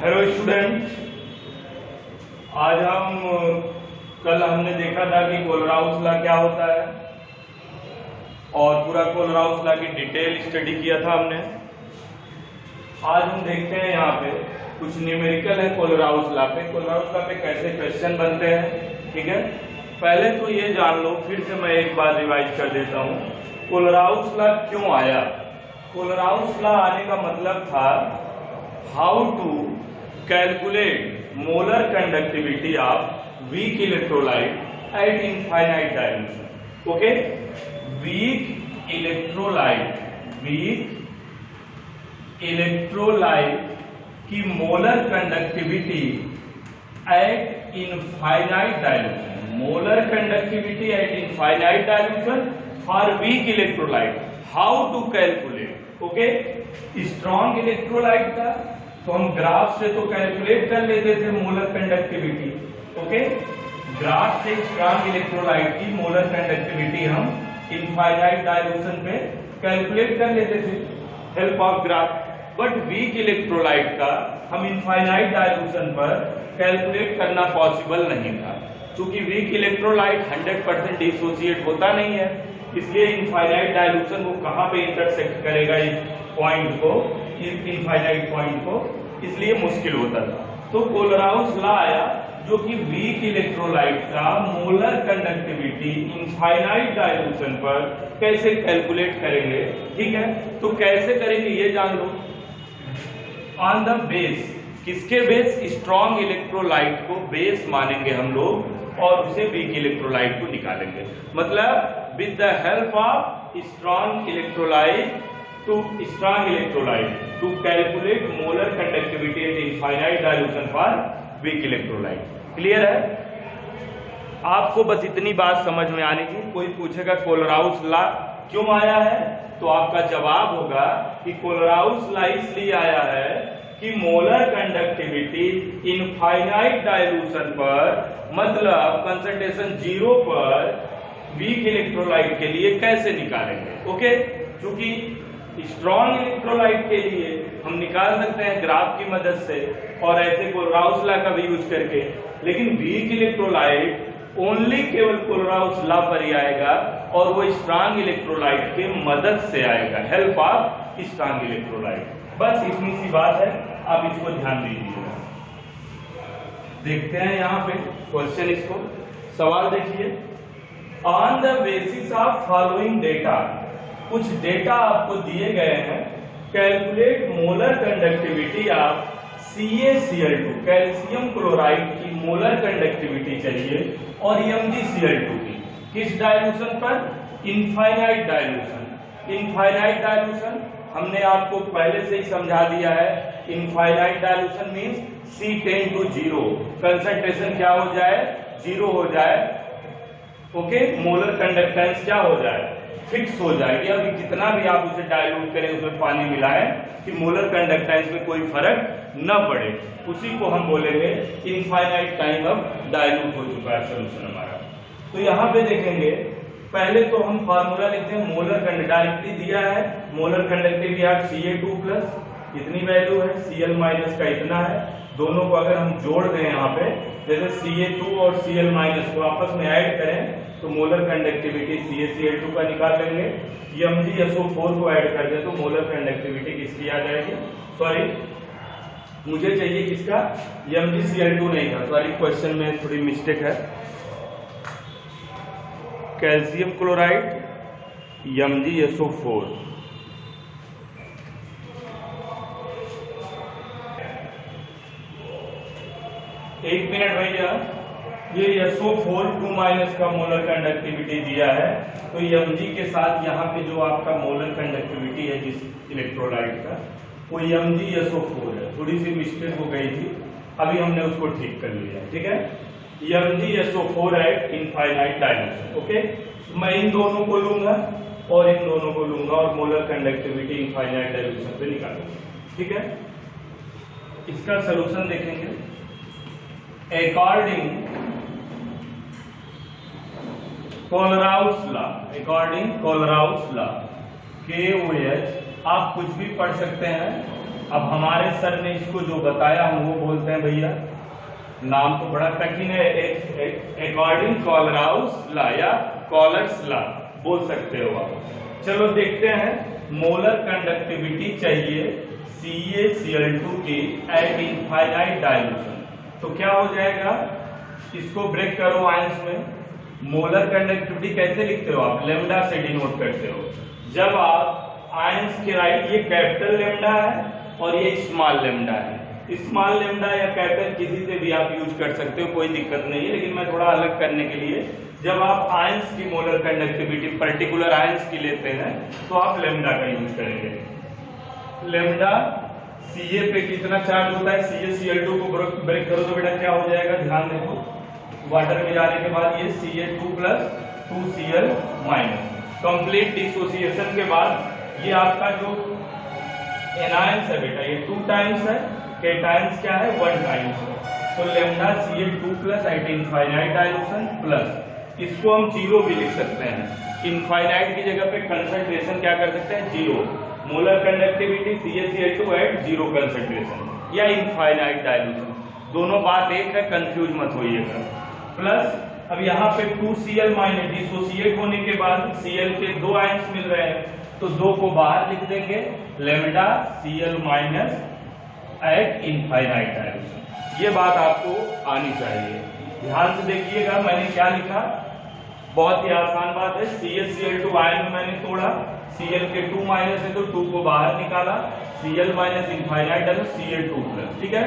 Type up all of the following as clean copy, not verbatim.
Hello student, आज हम कल हमने देखा था कि कोलराउस लॉ क्या होता है और पूरा कोलराउस लॉ की डिटेल स्टडी किया था हमने। आज हम देखते हैं यहाँ पे कुछ न्यूमेरिकल है कोलराउस लॉ पे। कोलराउस लॉ पे कैसे क्वेश्चन बनते हैं, ठीक है। पहले तो ये जान लो, फिर से मैं एक बार रिवाइज कर देता हूँ, कोलराउस लॉ क्यों आया। कोलराउस लॉ आने का मतलब था how to calculate molar conductivity of weak electrolyte at infinite dilution. Okay, weak electrolyte की molar conductivity at infinite dilution, molar conductivity at infinite dilution for weak electrolyte, how to calculate. Okay, strong electrolyte का तो हम graph से तो calculate कर लेते थे molar conductivity. Okay, graph से स्ट्रॉन्ग इलेक्ट्रोलाइट की मोलर कंडक्टिविटी हम इनफाइनाइट डायल्यूशन पे कैलकुलेट कर लेते थे help of graph. But weak electrolyte का हम इनफाइनाइट डायल्यूशन पर कैलकुलेट करना पॉसिबल नहीं था, क्योंकि वीक इलेक्ट्रोलाइट 100% डिसोसिएट होता नहीं है। इसलिए इनफाइनाइट डायल्यूशन वो कहाँ पे इंटरसेक्ट करेगा इस पॉइंट को, इस इनफाइनाइट पॉइंट को, इसलिए मुश्किल होता था। तो कोलराउस लॉ आया जो कि वीक इलेक्ट्रोलाइट का मोलर कंडक्टिविटी इनफाइनाइट डायल्यूशन पर कैसे कैलकुलेट करेंगे, ठीक है। तो कैसे करेंगे ये जान लो। ऑन द बेस, किसके बेस? स्ट्रॉन्ग इलेक्ट्रोलाइट को बेस मानेंगे हम लोग और उसे वीक इलेक्ट्रोलाइट को निकालेंगे। मतलब with the help of strong electrolyte to calculate molar conductivity at infinite dilution for weak electrolyte। Clear है? आपको बस इतनी बात समझ में आने की। कोई पूछेगा कोलराउस लॉ क्यों आया है, तो आपका जवाब होगा कि कोलराउस लॉ इसलिए आया है कि मोलर कंडक्टिविटी इनफाइनाइट डायल्यूशन पर, मतलब कंसंट्रेशन 0 पर वीक इलेक्ट्रोलाइट के लिए कैसे निकालेंगे। ओके, क्योंकि स्ट्रॉन्ग इलेक्ट्रोलाइट के लिए हम निकाल सकते हैं ग्राफ की मदद से और ऐसे कोलराउस लॉ का भी यूज करके, लेकिन वीक इलेक्ट्रोलाइट ओनली केवल कोलराउस लॉ पर ही आएगा और वो स्ट्रॉन्ग इलेक्ट्रोलाइट के मदद से आएगा, हेल्प ऑफ स्ट्रॉन्ग इलेक्ट्रोलाइट। बस इतनी सी बात है, आप इसको ध्यान दीजिएगा। देखते हैं यहाँ पे क्वेश्चन, इसको सवाल देखिए। On the basis of following data, कुछ डेटा आपको दिए गए हैं। Calculate molar conductivity of CaCl2, calcium chloride की मोलर कंडक्टिविटी चाहिए, और MgCl2 की किस डायल्यूशन पर? Infinite dilution. इनफाइनाइट डायल्यूशन हमने आपको पहले से ही समझा दिया है। Infinite dilution means C tend to 0, concentration क्या हो जाए? 0 हो जाए। ओके, मोलर कंडक्टेंस क्या हो जाए? फिक्स हो जाएगी। अभी जितना भी आप उसे डाइल्यूट करें, उसमें पानी मिलाएं, कि मोलर कंडक्टेंस में कोई फर्क न पड़े, उसी को हम बोलेंगे इनफाइनाइट टाइम अब डाइल्यूट हो चुका है सोल्यूशन हमारा। तो यहाँ पे देखेंगे, पहले तो हम फार्मूला लिखते हैं। मोलर डायरेक्टली दिया है, मोलर कंडक्टिविटी ऑफ Ca2+ इतनी वैल्यू है, Cl- का इतना है। दोनों को अगर हम जोड़ दें यहाँ पे, जैसे Ca2 और Cl- को आपस में ऐड करें तो मोलर कंडक्टिविटी CaCl2 का निकाल लेंगे। MgSO4 को ऐड कर दें तो मोलर कंडक्टिविटी किसकी आ जाएगी? सॉरी, मुझे चाहिए किसका? MgCl2 नहीं था, सॉरी, क्वेश्चन में थोड़ी मिस्टेक है। कैल्शियम क्लोराइड MgSO4, एक मिनट भैया, ये SO4 2- का मोलर कंडक्टिविटी दिया है, तो Mg के साथ यहाँ पे जो आपका मोलर कंडक्टिविटी है जिस इलेक्ट्रोलाइट का, वो MgSO4 है। थोड़ी सी मिस्टेक हो गई थी, अभी हमने उसको ठीक कर लिया, ठीक है। MgSO4 eight infinite dilution. Okay, मैं इन दोनों को लूंगा और इन दोनों को लूंगा और मोलर कंडक्टिविटी इनफाइनाइट डायल्यूशन पे निकालूंगा, ठीक है। इसका सोल्यूशन देखेंगे। अकॉर्डिंग कोलराउस लॉ, KOH आप कुछ भी पढ़ सकते हैं, अब हमारे सर ने इसको जो बताया हम वो बोलते हैं भैया, नाम तो बड़ा कठिन है, अकॉर्डिंग कोलराउस लॉ या कॉलर्स लॉ बोल सकते हो आप। चलो देखते हैं, मोलर कंडक्टिविटी चाहिए CaCl2 की एट इनफाइनाइट डाइल्यूशन, तो क्या हो जाएगा, इसको ब्रेक करो आयंस में। मोलर कंडक्टिविटी कैसे लिखते हो आप, लेमडा से डिनोट करते हो। जब आप आयंस के राइट, ये कैपिटल लेमडा है और ये स्मॉल लेमडा है, स्मॉल लेमडा या कैपिटल किसी से भी आप यूज कर सकते हो, कोई दिक्कत नहीं है, लेकिन मैं थोड़ा अलग करने के लिए, जब आप आयंस की मोलर कंडक्टिविटी पर्टिकुलर आयंस की लेते हैं तो आप लेमडा का यूज करेंगे। लेमडा Ca पे कितना चार्ज होता है, CaCl2 को ब्रेक करो तो बेटा क्या हो जाएगा, ध्यान देखो, वाटर में जाने के बाद ये Ca2 plus 2Cl minus, complete dissociation के बाद ये आपका जो एनायंस है बेटा, ये 2 टाइम्स है, केटायंस क्या है 1 टाइम्स है, तो lambda Cl2 plus at infinite dilution plus, इसको हम 0 भी लिख सकते हैं, इनफाइनाइट की जगह पे कंसंट्रेशन क्या कर सकते हैं 0, molar conductivity CaCl2 at 0 concentration या इनफाइनाइट डाइल्यूशन, दोनों बात एक है, कंफ्यूज मत होइएगा। प्लस अब यहाँ पे 2Cl माइनस, डिसोसिएट होने के बाद Cl के 2 आयंस मिल रहे हैं, तो 2 को बाहर लिख देंगे, lambda Cl minus at infinite dilution, ये बात आपको आनी चाहिए। ध्यान से देखिएगा मैंने क्या लिखा, बहुत ही आसान बात है, CaCl2 आयन में मैंने तोड़ा, Cl के 2 माइनस है तो 2 को बाहर निकाला, Cl माइनस इनफाइनाइट डालो Cl2 प्लस, ठीक है।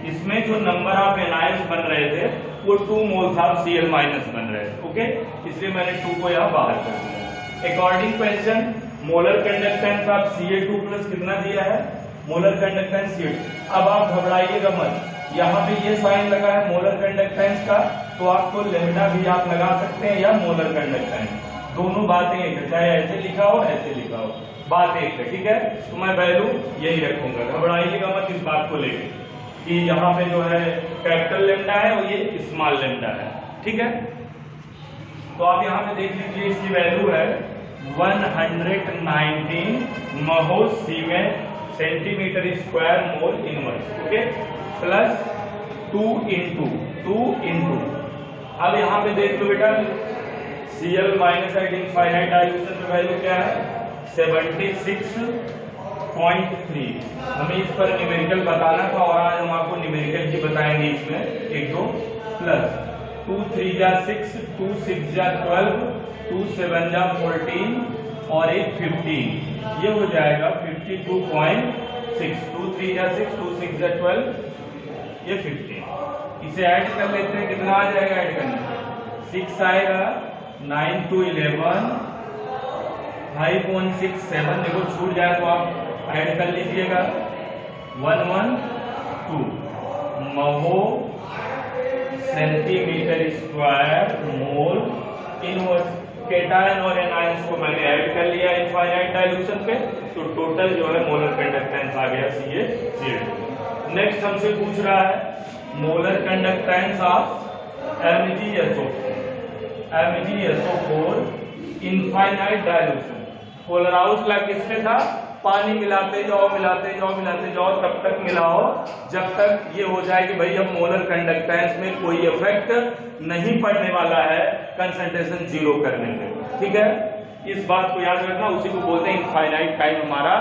इसमें जो नंबर ऑफ एनायंस बन रहे थे वो 2 मोल्स ऑफ Cl माइनस बन रहे थे, ओके, इसलिए मैंने 2 को यहाँ बाहर कर दिया। According question, molar conductance of Ca2 plus कितना दिया है, मोलर कंडक्टेंस Ca2। अब आप घबराइएगा मत, यहाँ पे ये साइन लगा है मोलर कंडक्टेंस का, तो आपको लेमडा भी आप लगा सकते हैं या मोलर कंडक्टेंस, दोनों बातें एक है, चाहे ऐसे लिखा हो ऐसे लिखा हो, बात एक है, ठीक है। तो मैं वैल्यू यही रखूंगा, घबराइएगा मत इस बात को लेकर कि यहाँ पे जो है कैपिटल लेमडा है और ये स्मॉल लेमडा है, ठीक है। तो आप यहाँ पे देख लीजिए, इसकी वैल्यू है 119 mho cement centimetre square mole inverse, okay, plus 2 into, अब यहाँ पे देख लो बेटा, Cl minus at infinite dilution में वैल्यू क्या है 76.3, हमें इस पर न्यूमेरिकल बताना था और आज हम आपको न्यूमेरिकल की बताएंगे इसमें 1-2, प्लस 2 3 जा 6, 2 6 जा 12, 2 7 जा 14 और 1 15, ये हो जाएगा 52.6, 2 3 जा 6, 2 6 जा 12, ये 15, इसे ऐड कर लेते हैं, कितना आ जाएगा ऐड करने, 6 आएगा, 9 to 11, 5.67, देखो छूट जाए तो आप ऐड कर लीजिएगा, 112 mho centimetre square mole inverse. Cation और एनायंस को मैंने ऐड कर लिया इनफाइनाइट डाइल्यूशन पे, तो टोटल जो है मोलर कंडक्टेंस आ गया CaCl2। नेक्स्ट हमसे पूछ रहा है molar conductance of MgSO4 infinite dilution. Kohlrausch law किसमें था, पानी मिलाते जाओ तब तक मिलाओ जब तक ये हो जाए कि भाई अब मोलर कंडक्टेंस में कोई इफेक्ट नहीं पड़ने वाला है कंसंट्रेशन 0 करने में, ठीक है। इस बात को याद रखना, उसी को बोलते हैं इनफाइनाइट टाइम हमारा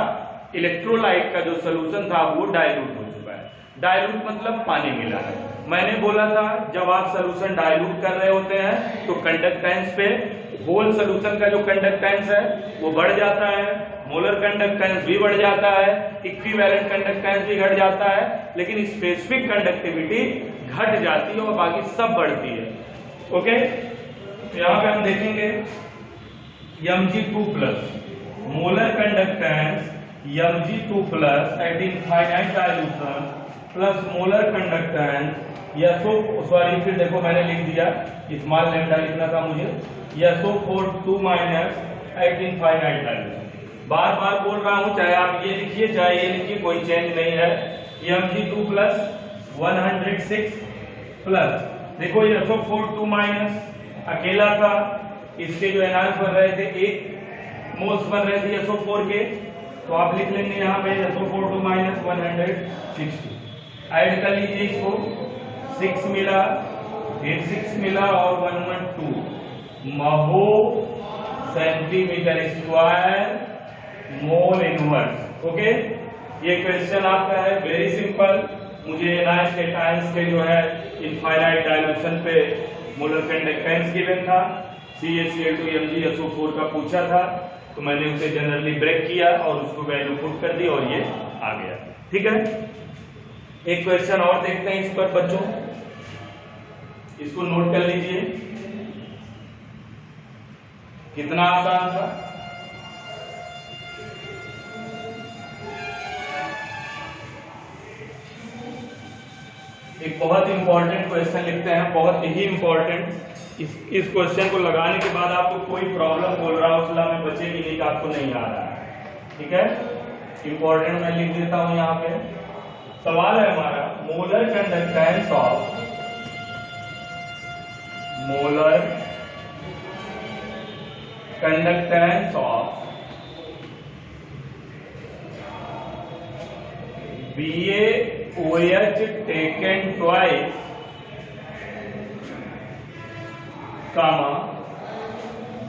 इलेक्ट्रोलाइट का जो सोल्यूशन था वो डाइल्यूट हो चुका है। डाइल्यूट मतलब पानी मिला है। मैंने बोला था जब आप सोल्यूशन डाइल्यूट कर रहे होते हैं तो कंडक्टेंस पे होल सोल्यूशन का जो कंडक्टेंस है वो बढ़ जाता है, मोलर कंडक्टेंस भी बढ़ जाता है, इक्विवेलेंट कंडक्टेंस भी घट जाता है, लेकिन स्पेसिफिक कंडक्टिविटी घट जाती है और बाकी सब बढ़ती है, ओके। तो यहाँ पे हम देखेंगे Mg2 plus molar conductance Mg2 plus at infinite dilution plus molar conductance sorry फिर देखो मैंने लिख दिया स्मॉल लेमडा लिखना था मुझे, SO4 minus at infinite dilution. बार बार बोल रहा हूं, चाहे आप ये लिखिए चाहे ये लिखिए, कोई चेंज नहीं है। Mg2 प्लस 106 प्लस देखो ये SO4 माइनस अकेला था, इसके जो एनायंस बन रहे थे 1 मोल्स बन रहे थे SO4 के, तो आप लिख लेंगे यहाँ पे SO42 माइनस 160, ऐड कर लीजिए इसको, 6 मिला, फिर 6 मिला और 112 mho centimetre square mole inverse. Okay, ये क्वेश्चन आपका है, वेरी सिंपल। मुझे एनायस केटायंस के जो है इनफाइनाइट डायल्यूशन पे मोलर कंडक्टेंस गिवन था, CaCl2MgSO4 का पूछा था, तो मैंने उसे जनरली ब्रेक किया और उसको वैल्यू पुट कर दी और ये आ गया। ठीक है, एक क्वेश्चन और देखते हैं इस पर बच्चों, इसको नोट कर लीजिए, कितना आसान था। एक बहुत इंपॉर्टेंट क्वेश्चन लिखते हैं, बहुत ही इंपॉर्टेंट। इस क्वेश्चन को लगाने के बाद आपको कोई प्रॉब्लम कोलराउस लॉ में बचेगी नहीं कि आपको नहीं आ रहा है। ठीक है, इंपॉर्टेंट मैं लिख देता हूं यहाँ पे। सवाल है हमारा, molar conductance of BaOH taken twice, comma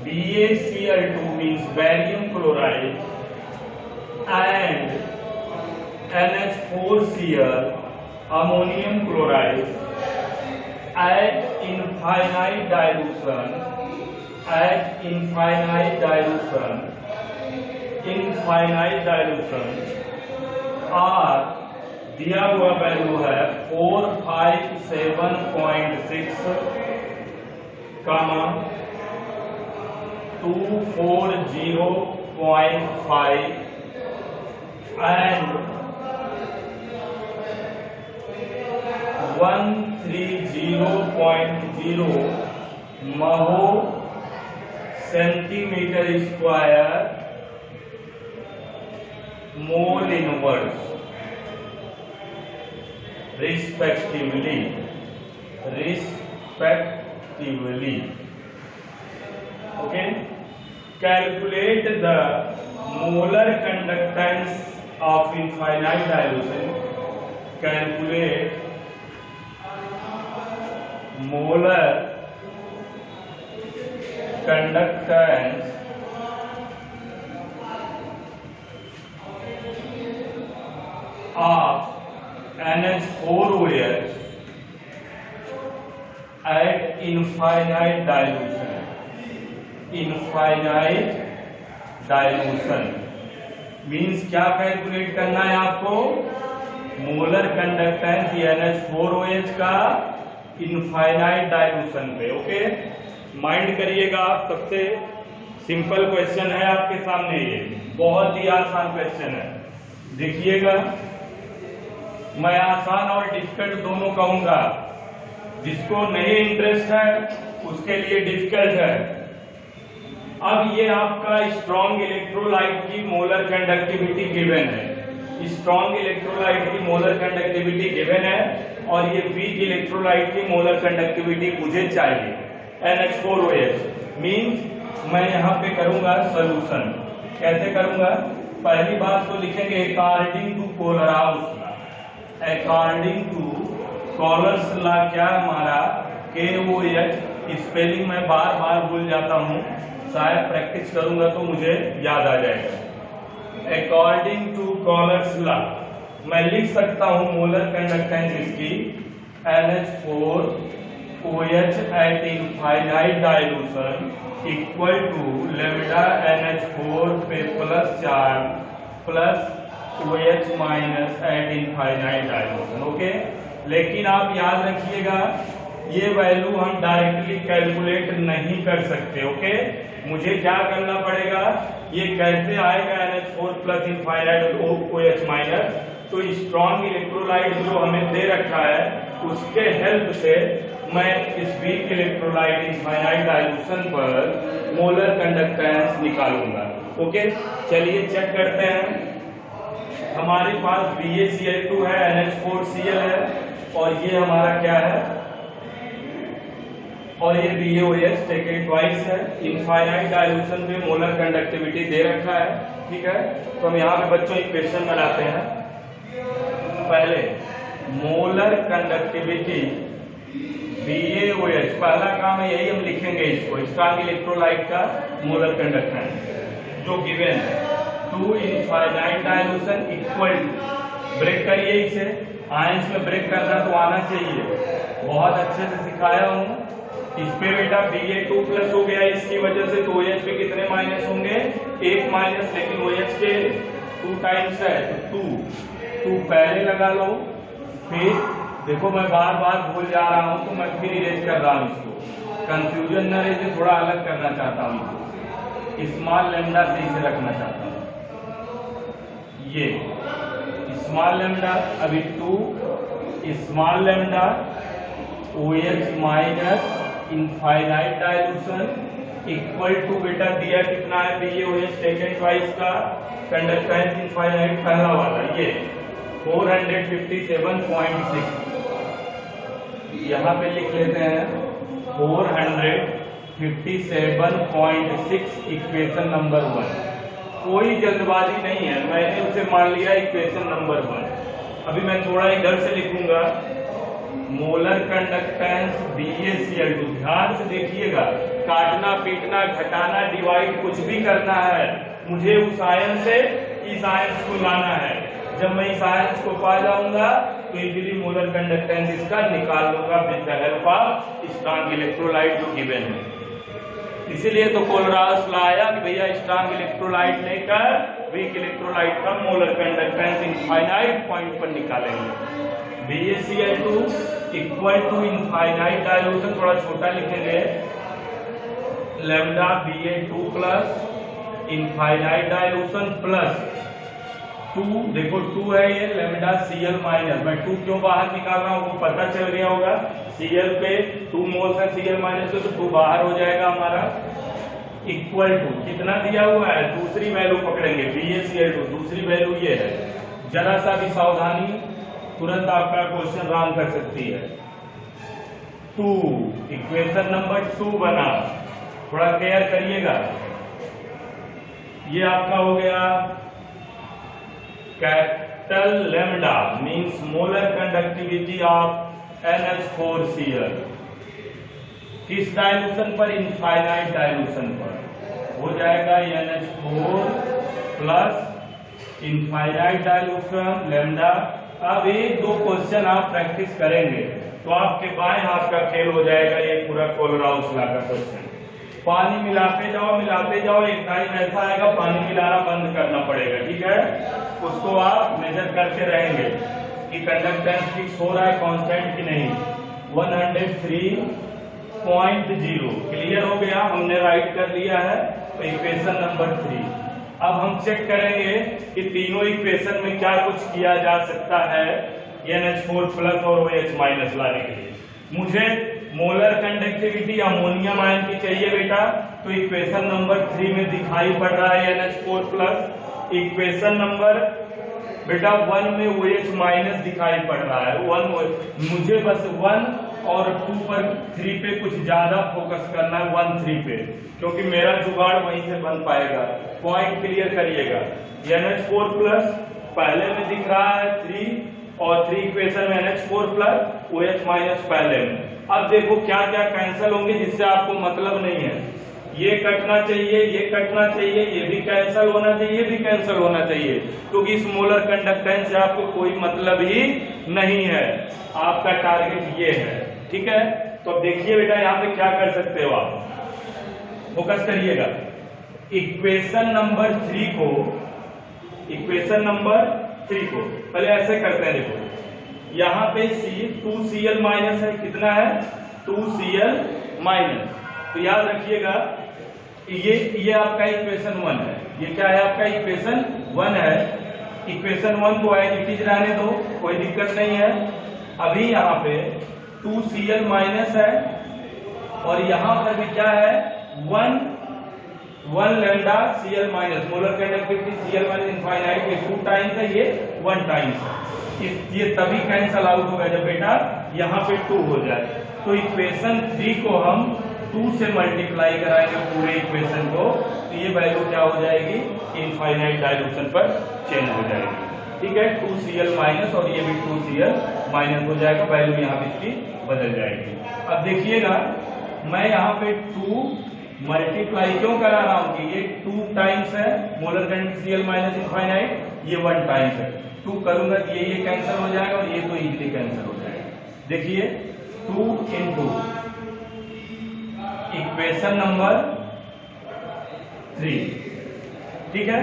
BaCl2 means barium chloride and NH4Cl ammonium chloride at infinite dilution are दिया हुआ वैल्यू है 457.6, 240.5 and 130.0 mho centimetre square mole inverse respectively. Okay, calculate the molar conductance of infinite dilution. Calculate molar conductance of NH4OH at infinite dilution means क्या calculate करना है आपको, molar conductance NH4OH का infinite dilution पे। Okay, mind करिएगा आप, सबसे simple question है आपके सामने, ये बहुत ही आसान क्वेश्चन है। देखिएगा, मैं आसान और डिफिकल्ट दोनों कहूंगा, जिसको नहीं इंटरेस्ट है उसके लिए डिफिकल्ट है। अब ये आपका स्ट्रॉन्ग इलेक्ट्रोलाइट की मोलर कंडक्टिविटी गिवन है, स्ट्रॉन्ग इलेक्ट्रोलाइट की मोलर कंडक्टिविटी गिवन है, और ये वीक इलेक्ट्रोलाइट की मोलर कंडक्टिविटी मुझे चाहिए NH4OH। मींस मैं यहाँ पे करूंगा सोल्यूशन। कैसे करूंगा, पहली बात तो लिखेंगे according to Kohlrausch law. According to Kohlrausch law क्या हमारा KOH, स्पेलिंग मैं बार बार भूल जाता हूँ, शायद प्रैक्टिस करूंगा तो मुझे याद आ जाएगा। अकॉर्डिंग टू कॉलर्स लॉ मैं लिख सकता हूँ मोलर कंडक्टेंस इसकी NH4OH at infinite dilution equal to lambda NH4 पे plus charge plus OH minus at infinite dilution. Okay, लेकिन आप याद रखिएगा ये वैल्यू हम डायरेक्टली कैलकुलेट नहीं कर सकते। ओके, मुझे क्या करना पड़ेगा, ये कैसे आएगा NH4 plus infinite OH minus, तो स्ट्रॉन्ग इलेक्ट्रोलाइट जो हमें दे रखा है उसके हेल्प से मैं इस वीक इलेक्ट्रोलाइट इनफाइनाइट डाइल्यूशन पर मोलर कंडक्टेंस निकालूंगा। ओके, चलिए चेक करते हैं। हमारे पास BaCl2 है, NH4Cl है, और ये हमारा क्या है, और ये BaOH टेकन ट्वाइस है। इनफाइनाइट डाइल्यूशन में मोलर कंडक्टिविटी दे रखा है, ठीक है, तो हम यहाँ पे बच्चों इक्वेशन बनाते हैं। पहले मोलर कंडक्टिविटी BaOH, पहला काम है यही हम लिखेंगे इसको, स्ट्रॉन्ग इलेक्ट्रोलाइट का मोलर कंडक्टेंस जो गिवन है, to infinite dilution equal, break करिए इसे, आयंस में ब्रेक करना तो आना चाहिए, बहुत अच्छे से सिखाया हूँ। इस पे बेटा Ba2 प्लस हो गया इसकी वजह से, तो OH पे कितने माइनस होंगे, एक माइनस, लेकिन OH के 2 टाइम्स है तो 2 पहले लगा लो। फिर देखो मैं बार बार भूल जा रहा हूं तो मैं फिर इरेज कर रहा हूं इसको, कंफ्यूजन न रहे, से थोड़ा अलग करना चाहता हूं, स्मॉल लैम्डा से इसे रखना चाहता हूं। ये स्मॉल लैम्डा, अभी 2 small lambda OH minus infinite dilution equal to, बेटा दिया कितना है BaOH सेकेंड वाइज का कंडक्टेंस इनफाइनाइट पहला वाला, ये 457.6, यहाँ पे लिख लेते हैं 457.6 इक्वेशन नंबर 1। कोई जल्दबाजी नहीं है, मैंने उसे मान लिया इक्वेशन नंबर 1। अभी मैं थोड़ा इधर से लिखूंगा, मोलर कंडक्टेंस BaCl2, ध्यान से देखिएगा, काटना पीटना घटाना डिवाइड कुछ भी करना है, मुझे उस आयन से इस आयन को लाना है। जब मैं इस आयन को पा जाऊंगा तो इजीली मोलर कंडक्टेंस इसका निकाल लूंगा with the help of strong electrolyte जो गिवन है। इसीलिए तो कोलराउस लाया कि भैया स्ट्रॉन्ग इलेक्ट्रोलाइट लेकर वीक इलेक्ट्रोलाइट का मोलर कंडक्टेंस इनफाइनाइट पॉइंट पर निकालेंगे। BaCl2 equal to infinite dilution, थोड़ा छोटा लिखेंगे, lambda Ba2 plus infinite dilution plus 2, देखो 2 है ये, लैम्डा Cl माइनस, मैं 2 क्यों बाहर निकाल रहा हूँ वो पता चल गया होगा, Cl पे 2 मोल्स है Cl माइनस तो 2 बाहर हो जाएगा हमारा, इक्वल टू कितना दिया हुआ है, दूसरी वैल्यू पकड़ेंगे BaCl2, दूसरी वैल्यू ये है, जरा सा भी सावधानी तुरंत आपका क्वेश्चन रॉन्ग कर सकती है। 2 इक्वेशन नंबर 2 बना, थोड़ा केयर करिएगा। ये आपका हो गया capital lambda means molar conductivity of NH4Cl, किस डाइल्यूशन पर, इनफाइनाइट डाइल्यूशन पर हो जाएगा NH4 plus infinite dilution lambda. अब एक 2 क्वेश्चन आप प्रैक्टिस करेंगे तो आपके बाएं हाथ का खेल हो जाएगा ये पूरा कोलराउस लॉ का क्वेश्चन। पानी मिलाते जाओ, एक टाइम ऐसा आएगा पानी मिलाना बंद करना पड़ेगा, ठीक है, उसको आप मेजर करते रहेंगे कि कंडक्टेंस फिक्स हो रहा है कांस्टेंट कि नहीं। 103.0 क्लियर हो गया, हमने राइट कर लिया है, तो इक्वेशन नंबर 3। अब हम चेक करेंगे कि तीनों इक्वेशन में क्या कुछ किया जा सकता है NH4 प्लस और OH माइनस लाने के लिए। मुझे मोलर कंडक्टिविटी अमोनियम आयन की चाहिए बेटा, तो इक्वेशन नंबर 3 में दिखाई पड़ रहा है NH4 प्लस, इक्वेशन नंबर बेटा 1 में OH माइनस दिखाई पड़ रहा है। 1 मुझे बस 1 और 2 पर 3 पे कुछ ज्यादा फोकस करना है, 1 3 पे, क्योंकि मेरा जुगाड़ वहीं से बन पाएगा। पॉइंट क्लियर करिएगा, NH4 प्लस पहले में दिख रहा है 3 और 3 इक्वेशन में NH4 प्लस OH माइनस पहले में। अब देखो क्या क्या कैंसिल होंगे जिससे आपको मतलब नहीं है, ये कटना चाहिए, ये कटना चाहिए, ये भी कैंसिल होना चाहिए, ये भी कैंसिल होना चाहिए, क्योंकि इस मोलर कंडक्टेंस से आपको कोई मतलब ही नहीं है, आपका टारगेट ये है, ठीक है। तो अब देखिए बेटा यहाँ पे क्या कर सकते हो आप, फोकस करिएगा। इक्वेशन नंबर 3 को, इक्वेशन नंबर 3 को पहले ऐसे करते हैं, देखो यहाँ पे 2Cl माइनस है, कितना है 2Cl माइनस, तो याद रखिएगा ये आपका इक्वेशन 1 है, ये क्या है आपका इक्वेशन 1 है। इक्वेशन 1 को एज इट इज रहने दो, कोई दिक्कत नहीं है। अभी यहाँ पे 2Cl माइनस है और यहाँ पर भी क्या है 1 lambda Cl minus, molar conductivity Cl minus infinite, ये 2 टाइम्स है, ये 1 टाइम्स है, ये तभी कैंसल आउट होगा जब बेटा यहाँ पे 2 हो जाए। तो इक्वेशन 3 को हम 2 से मल्टीप्लाई कराएंगे पूरे इक्वेशन को, तो ये वैल्यू क्या हो जाएगी, इनफाइनाइट डाइल्यूशन पर चेंज हो जाएगी। ठीक है, 2Cl माइनस और ये भी 2Cl माइनस हो जाएगा, वैल्यू यहाँ पे इसकी बदल जाएगी। अब देखिएगा मैं यहाँ पे 2 मल्टीप्लाई क्यों करा रहा हूँ कि ये 2 टाइम्स है molar current Cl minus infinite, ये 1 टाइम्स है। 2 करूंगा तो ये कैंसिल हो जाएगा और ये तो इजीली कैंसिल हो जाएगा। देखिए 2 इंटू इक्वेशन नंबर 3, ठीक है,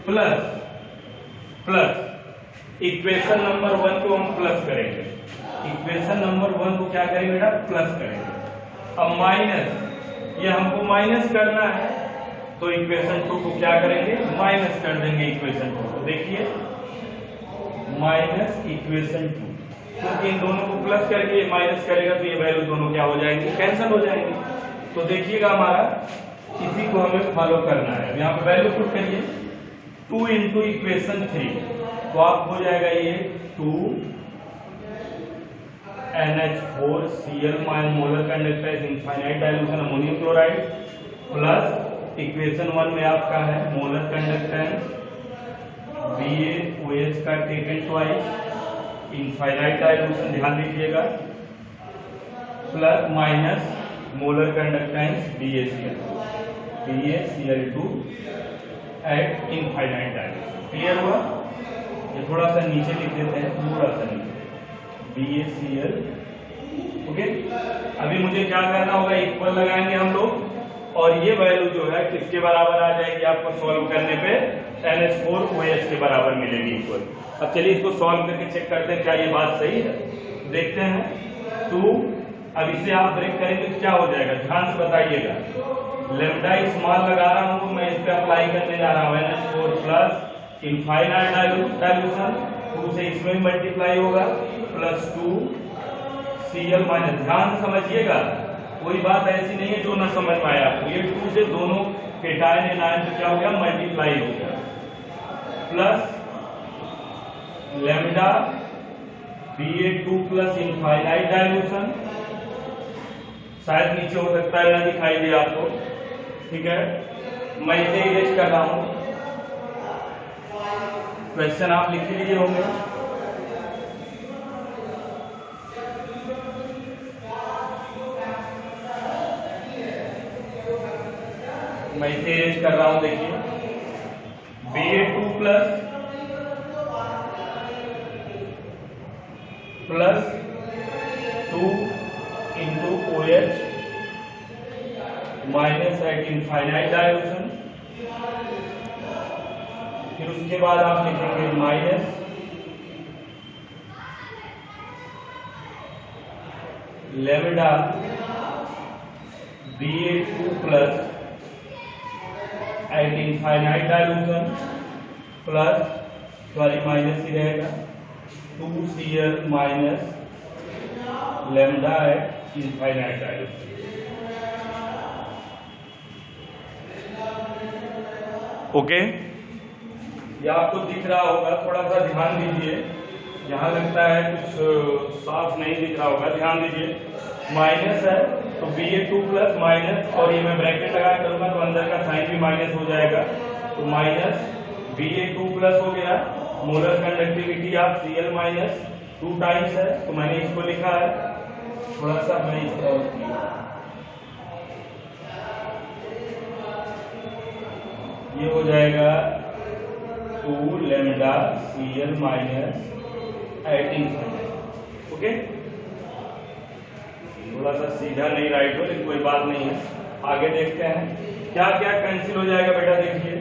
प्लस इक्वेशन नंबर 1 को हम प्लस करेंगे, इक्वेशन नंबर 1 को क्या करेंगे बेटा, प्लस करेंगे। अब माइनस, ये हमको माइनस करना है तो इक्वेशन 2 को क्या करेंगे, माइनस कर देंगे इक्वेशन 2 को। देखिए माइनस इक्वेशन 2, क्योंकि इन दोनों को प्लस करके माइनस करेगा तो ये वैल्यू दोनों क्या हो जाएंगे, कैंसिल हो जाएंगे। तो देखिएगा हमारा इसी को हमें फॉलो करना है। यहाँ पे वैल्यू पुट करिए 2 इंटू इक्वेशन 3, तो आप हो जाएगा ये 2 NH4Cl minus molar conductance infinite dilution ammonium chloride, plus equation 1 में आपका है मोलर कंडक्टेंस BaOH का टेकन ट्वाइस इनफाइनाइट डाइल्यूशन, ध्यान दीजिएगा, plus minus molar conductance BaCl2 eight infinite dilution. Clear हुआ? ये थोड़ा सा नीचे लिख देते हैं, थोड़ा सा नीचे BaCl। ओके, अभी मुझे क्या करना होगा, इक्वल लगाएंगे हम लोग और ये वैल्यू जो है किसके बराबर आ जाएगी, आपको सॉल्व करने पे NH4OH के बराबर मिलेगी इक्वल। अब चलिए इसको सॉल्व करके चेक करते हैं क्या ये बात सही है, देखते हैं। 2, अब इसे आप ब्रेक करेंगे तो क्या हो जाएगा, ध्यान से बताइएगा। लेमडा स्मॉल लगा रहा हूं, मैं इस पे अप्लाई करने जा रहा हूं NH4 प्लस इनफाइनाइट डाइल्यूशन, 2 से इसमें भी मल्टीप्लाई होगा, प्लस 2Cl माइनस। ध्यान समझिएगा, कोई बात ऐसी नहीं है जो ना समझ पाए आपको। ये 2 से दोनों केटायन एनायन से क्या हो गया, मल्टीप्लाई हो गया, plus lambda Ba2 plus infinite dilution, शायद नीचे हो सकता है ना दिखाई दे आपको, ठीक है, मैं इसे इरेज कर रहा हूं। क्वेश्चन आप लिख लीजिए होंगे, मैं इसे इरेज कर रहा हूं। देखिए Ba2 plus 2 into OH minus at infinite dilution, फिर उसके बाद आप लिखेंगे minus lambda Ba2 plus at infinite dilution, plus sorry minus ही रहेगा 2Cl minus lambda at infinite dilution. Okay, ये आपको दिख रहा होगा, थोड़ा सा ध्यान दीजिए, यहाँ लगता है कुछ साफ नहीं दिख रहा होगा, ध्यान दीजिए। माइनस है तो Ba2 प्लस माइनस, और ये मैं ब्रैकेट लगा करूंगा तो अंदर का साइन भी माइनस हो जाएगा, तो माइनस Ba2 प्लस हो गया, molar conductivity of Cl minus 2 times है, तो मैंने इसको लिखा है, थोड़ा सा मैंने इसका ये हो जाएगा 2 लेमडा Cl माइनस 18। ओके, थोड़ा सा सीधा नहीं राइट हो, लेकिन कोई बात नहीं है, आगे देखते हैं क्या क्या कैंसिल हो जाएगा बेटा। देखिए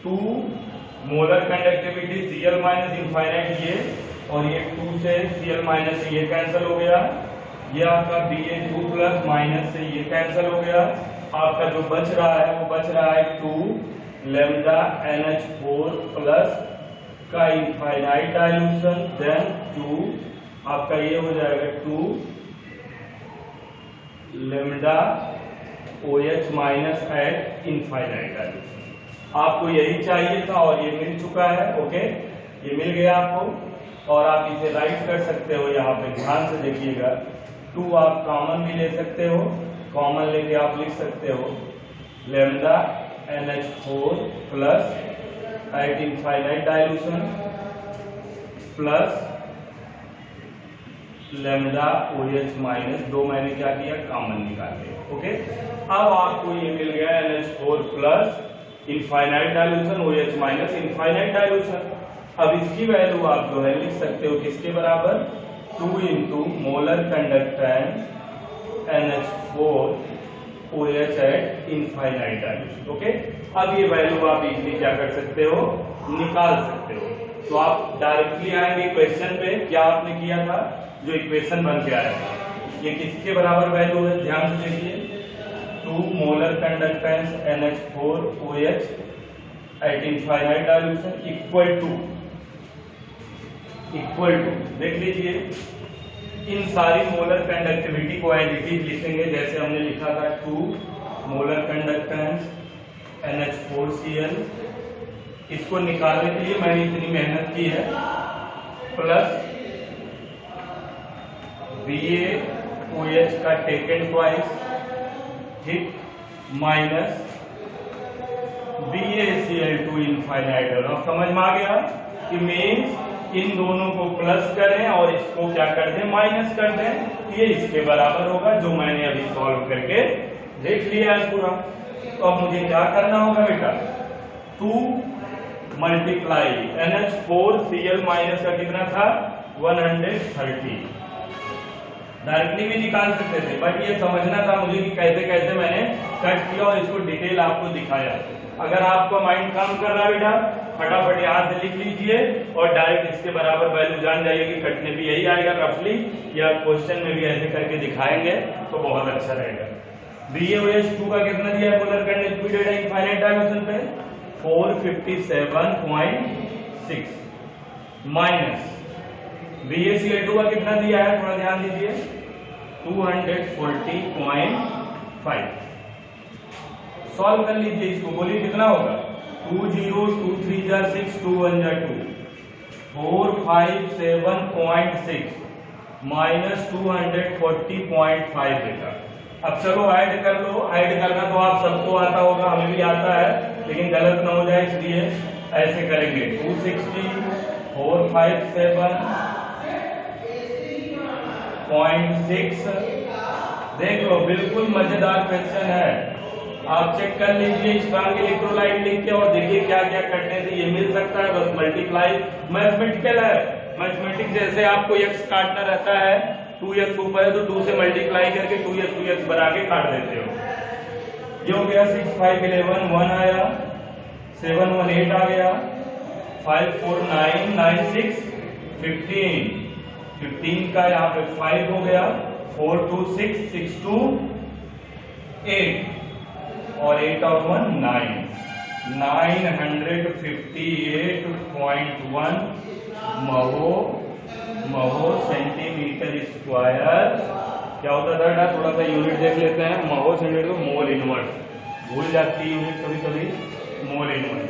2 molar conductivity Cl minus infinite ये, और ये 2 से Cl माइनस से ये कैंसिल हो गया, ये आपका Ba2 प्लस माइनस से ये कैंसिल हो गया, आपका जो बच रहा है वो बच रहा है 2 लेमडा NH4 प्लस का इनफाइनाइट डाइल्यूशन, देन 2 आपका ये हो जाएगा 2 lambda OH minus at infinite dilution. आपको यही चाहिए था और ये मिल चुका है। ओके, ये मिल गया आपको, और आप इसे राइट कर सकते हो। यहाँ पे ध्यान से देखिएगा, 2 आप कॉमन भी ले सकते हो, कॉमन लेके आप लिख सकते हो lambda NH4 plus at infinite dilution plus lambda OH minus, दो मैंने क्या किया कॉमन निकाल लिया। ओके, अब आपको ये मिल गया NH4 plus infinite dilution OH minus infinite dilution. अब इसकी वैल्यू आप जो है लिख सकते हो किसके बराबर, 2 into molar conductance NH4 OH at infinite dilution. Okay, अब ये वैल्यू आप इजीली क्या कर सकते हो, निकाल सकते हो। तो आप डायरेक्टली आएंगे क्वेश्चन पे, क्या आपने किया था, जो इक्वेशन बन के आया था, ये किसके बराबर वैल्यू है, ध्यान से देखिए, 2 molar conductance NH4 OH at infinite dilution equal to देख लीजिए, इन सारी मोलर कंडक्टिविटी को एज इट इज लिखेंगे जैसे हमने लिखा था, 2 मोलर कंडक्टेंस NH4Cl, इसको निकालने के लिए मैंने इतनी मेहनत की है, प्लस BaOH का टेकन ट्वाइस, ठीक, माइनस BaCl2 इनफाइनाइट। अब समझ में आ गया कि मीन्स इन दोनों को प्लस करें और इसको क्या कर दें, माइनस कर दें, ये इसके बराबर होगा, जो मैंने अभी सॉल्व करके देख लिया है पूरा। तो अब मुझे क्या करना होगा बेटा, 2 मल्टीप्लाई NH4Cl माइनस का कितना था, 130। डायरेक्टली भी निकाल सकते थे, बट ये समझना था मुझे कि कैसे कैसे मैंने कट किया और इसको डिटेल आपको दिखाया। अगर आपका माइंड काम कर रहा है बेटा, फटाफट यहाँ से लिख लीजिए और डायरेक्ट इसके बराबर वैल्यू जान जाइए कि कटने भी यही आएगा रफली, या क्वेश्चन में भी ऐसे करके दिखाएंगे तो बहुत अच्छा रहेगा। BaOH2 का कितना दिया है मोलर कंडक्टिविटी इनफाइनाइट डाइल्यूशन पे, 457.6 माइनस BaCl2 का कितना दिया है, थोड़ा ध्यान दीजिए, 240.5। सॉल्व कर लीजिए इसको, बोलिए कितना होगा, 2 0 2 3 जा 6 2 1 जा 2, 457.6 माइनस 240.5 बेटा। अब चलो ऐड कर लो, ऐड करना तो आप सबको आता होगा, हमें भी आता है, लेकिन गलत ना हो जाए इसलिए ऐसे करेंगे, 260 457.6। देख लो, बिल्कुल मजेदार क्वेश्चन है, आप चेक कर लीजिए स्ट्रॉन्ग इलेक्ट्रोलाइट लिख के और देखिए क्या क्या करने से ये मिल सकता है। बस मल्टीप्लाई, मैथमेटिकल है, मैथमेटिक्स जैसे आपको x काटना रहता है, 2x ऊपर है तो 2 से मल्टीप्लाई करके 2x बना के काट देते हो। ये हो गया 6 5 11 1 आया, 7 1 8 आ गया, 5 4 9 9 6 15 15 का यहाँ पे 5 हो गया, 4 2 6 6 2 8 और 8 और 1 9 958.1 महो सेंटीमीटर स्क्वायर। क्या होता था बेटा, थोड़ा सा यूनिट देख लेते हैं, महो सेंटीमीटर मोल इनवर्स, भूल जाती है यूनिट कभी कभी, मोल इनवर्स।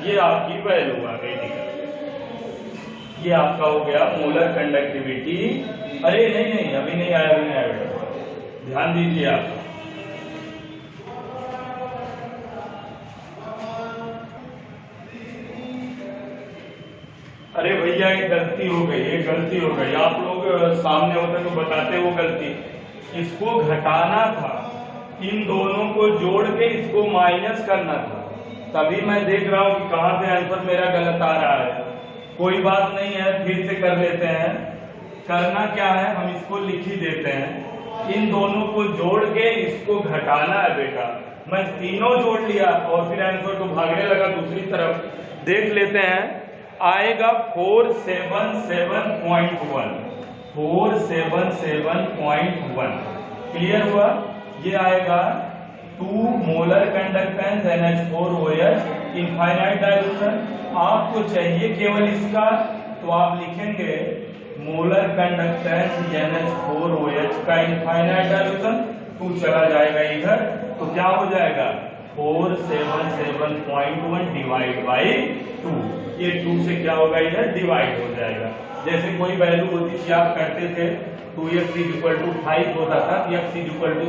ये आपकी वैल्यू आ गई, ये आपका हो गया मोलर कंडक्टिविटी। अरे नहीं अभी नहीं आया बेटा, ध्यान दीजिए आप। अरे भैया ये गलती हो गई, ये गलती हो गई, आप लोग सामने होते तो बताते वो गलती, इसको घटाना था, इन दोनों को जोड़ के इसको माइनस करना था, तभी मैं देख रहा हूं कि कहां से आंसर मेरा गलत आ रहा है। कोई बात नहीं है, फिर से कर लेते हैं। करना क्या है, हम इसको लिख ही देते हैं, इन दोनों को जोड़ के इसको घटाना है बेटा। मैं तीनों जोड़ लिया और फिर आंसर तो भागने लगा दूसरी तरफ। देख लेते हैं, आएगा 477.1 477.1। क्लियर हुआ, ये आएगा 2 molar conductance NH4OH infinite dilution. आपको चाहिए केवल इसका, तो आप लिखेंगे मोलर कंडक्टेंस NH4OH का इनफाइनाइट डाइल्यूशन, 2 चला जाएगा इधर, तो क्या हो जाएगा 477.1 डिवाइड बाई 2। ये 2 से क्या होगा, इधर डिवाइड हो जाएगा। जैसे कोई वैल्यू होती थी, आप करते थे 2x = 5 होता था, x =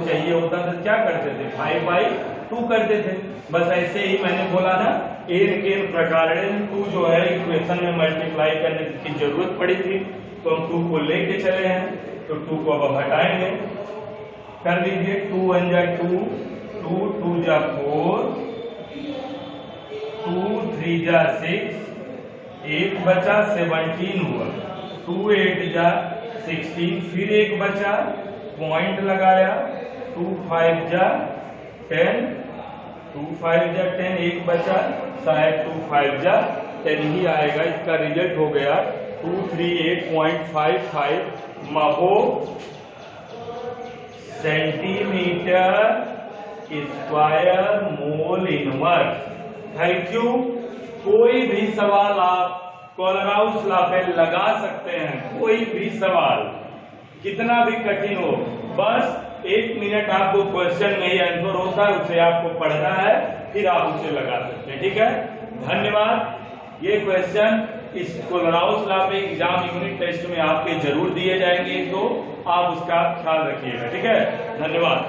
चाहिए होता था, क्या करते थे 5/2 2 करते थे। बस ऐसे ही मैंने बोला ना, एन केन प्रकारेण 2 जो है इक्वेशन में मल्टीप्लाई करने की जरूरत पड़ी थी, तो हम 2 को लेके चले हैं, तो 2 को अब हटाएंगे। कर लीजिए, 2 1 जा 2, 2 2 जा 4, 2 3 जा 6, 1 बचा 17 हुआ, 2 8 जा 16, फिर 1 बचा, पॉइंट लगाया, 2 5 जा 10, 2 5 जा 10, 1 बचा, शायद 2 5 जा 10 ही आएगा। इसका रिजल्ट हो गया 238.55 mho centimetre square mole inverse. Thank you. कोई भी सवाल आप कोलराउस लॉ पे लगा सकते हैं, कोई भी सवाल कितना भी कठिन हो, बस 1 मिनट आपको क्वेश्चन में ही आंसर होता है, उसे आपको पढ़ना है, फिर आप उसे लगा सकते हैं। ठीक है, धन्यवाद। ये क्वेश्चन इस कोलराउस लॉ पे एग्जाम यूनिट टेस्ट में आपके जरूर दिए जाएंगे, तो आप उसका ख्याल रखिएगा। ठीक है, धन्यवाद।